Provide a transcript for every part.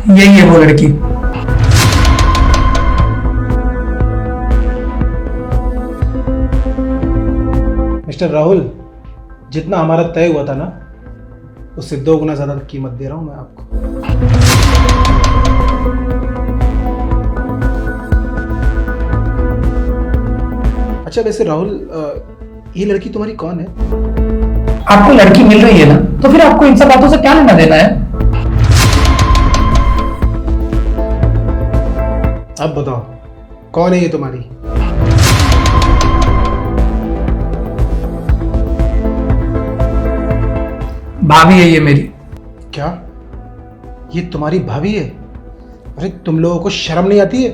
यही है वो लड़की। मिस्टर राहुल, जितना हमारा तय हुआ था ना, उससे 2 गुना ज्यादा कीमत दे रहा हूं मैं आपको। अच्छा वैसे राहुल, ये लड़की तुम्हारी कौन है? आपको लड़की मिल रही है ना, तो फिर आपको इन सब बातों से क्या लेना देना है? अब बताओ, कौन है ये तुम्हारी? भाभी है ये मेरी। क्या ये तुम्हारी भाभी है? अरे तुम लोगों को शर्म नहीं आती है?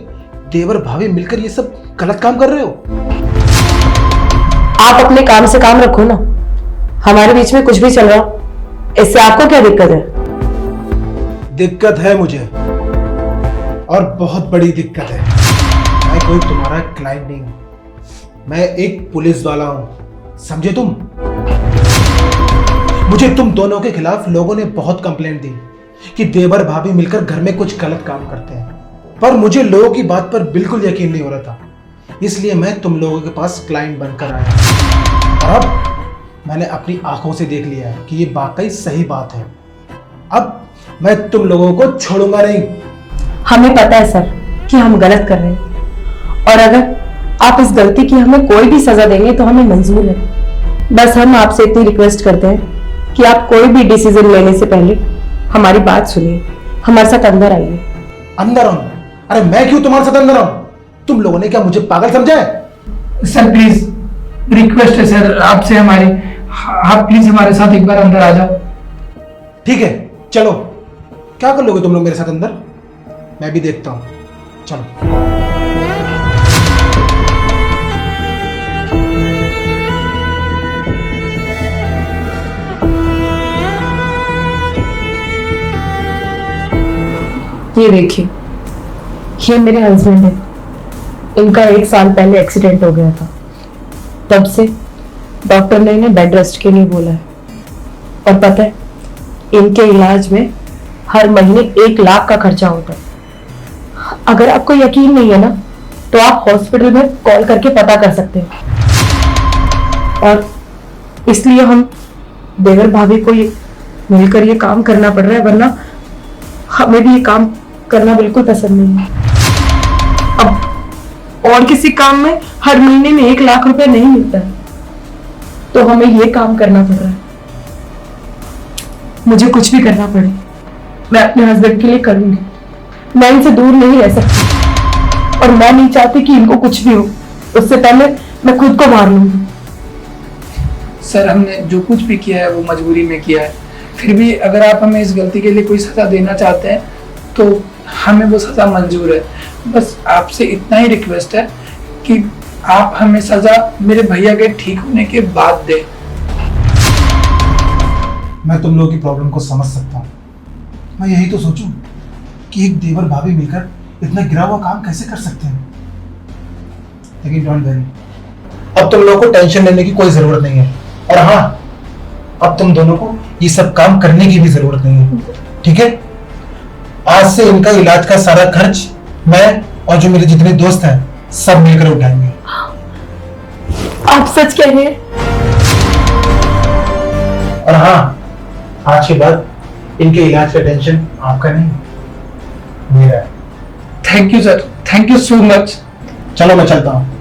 देवर भाभी मिलकर ये सब गलत काम कर रहे हो। आप अपने काम से काम रखो ना, हमारे बीच में कुछ भी चल रहा, इससे आपको क्या दिक्कत है? दिक्कत है मुझे, और बहुत बड़ी दिक्कत है। मैं कोई तुम्हारा क्लाइंट नहीं हूं, मैं एक पुलिस वाला हूं, समझे तुम? मुझे तुम दोनों के खिलाफ लोगों ने बहुत कंप्लेंट दी कि देवर भाभी मिलकर घर में कुछ गलत काम करते हैं, पर मुझे लोगों की बात पर बिल्कुल यकीन नहीं हो रहा था, इसलिए मैं तुम लोगों के पास क्लाइंट बनकर आया। और अब मैंने अपनी आंखों से देख लिया है कि ये वाकई सही बात है। अब मैं तुम लोगों को छोड़ूंगा नहीं। हमें पता है सर कि हम गलत कर रहे हैं, और अगर आप इस गलती की हमें कोई भी सजा देंगे तो हमें मंजूर है। बस हम आपसे इतनी रिक्वेस्ट करते हैं कि आप कोई भी डिसीजन लेने से पहले हमारी बात सुनिए, हमारे साथ अंदर आइए। अंदर आऊं? अरे मैं क्यों तुम्हारे साथ अंदर आऊं? तुम लोगों ने क्या मुझे पागल समझा है? सर प्लीज, रिक्वेस्ट है सर आपसे हमारी, आप प्लीज हमारे साथ एक बार अंदर आ जाओ। ठीक है चलो, क्या कर लोगे तुम लोग मेरे साथ अंदर? मैं भी देखता हूं, चलो। ये देखिए, ये मेरे हस्बैंड है। इनका 1 साल पहले एक्सीडेंट हो गया था, तब से डॉक्टर ने इन्हें बेड रेस्ट के लिए बोला है। और पता है, इनके इलाज में हर महीने 1 लाख का खर्चा होता है। अगर आपको यकीन नहीं है ना, तो आप हॉस्पिटल में कॉल करके पता कर सकते हैं। और इसलिए हम देवर भाभी को ये मिलकर ये काम करना पड़ रहा है, वरना हमें भी ये काम करना बिल्कुल पसंद नहीं है। अब और किसी काम में हर महीने में 1 लाख रुपए नहीं मिलता है, तो हमें ये काम करना पड़ रहा है। मुझे कुछ भी करना पड़े, मैं अपने हस्बैंड के लिए करूंगी। मैं इनसे दूर नहीं रह सकती, और मैं नहीं चाहती कि इनको कुछ भी हो। उससे पहले मैं खुद को मार लूंगी। सर हमने जो कुछ भी किया है वो मजबूरी में किया है, फिर भी अगर आप हमें इस गलती के लिए कोई सजा देना चाहते हैं तो हमें वो सजा मंजूर है। बस आपसे इतना ही रिक्वेस्ट है कि आप हमें सजा मेरे भैया के ठीक होने के बाद दें। मैं तुम लोगों की प्रॉब्लम को समझ सकता हूँ। मैं यही तो सोचूं कि एक देवर भाभी मिलकर इतना गिरा हुआ काम कैसे कर सकते हैं। लेकिन डोंट वरी, अब तुम लोगों को टेंशन लेने की कोई जरूरत नहीं है। और हाँ, अब तुम दोनों को ये सब काम करने की भी जरूरत नहीं है, ठीक है? आज से इनका इलाज का सारा खर्च मैं और जो मेरे जितने दोस्त हैं सब मिलकर उठाएंगे। आप सच कह रहे हैं? और हाँ, आज के बाद इनके इलाज का टेंशन आपका नहीं, मेरा है। Thank you sir, thank you so much. चलो मैं चलता हूँ।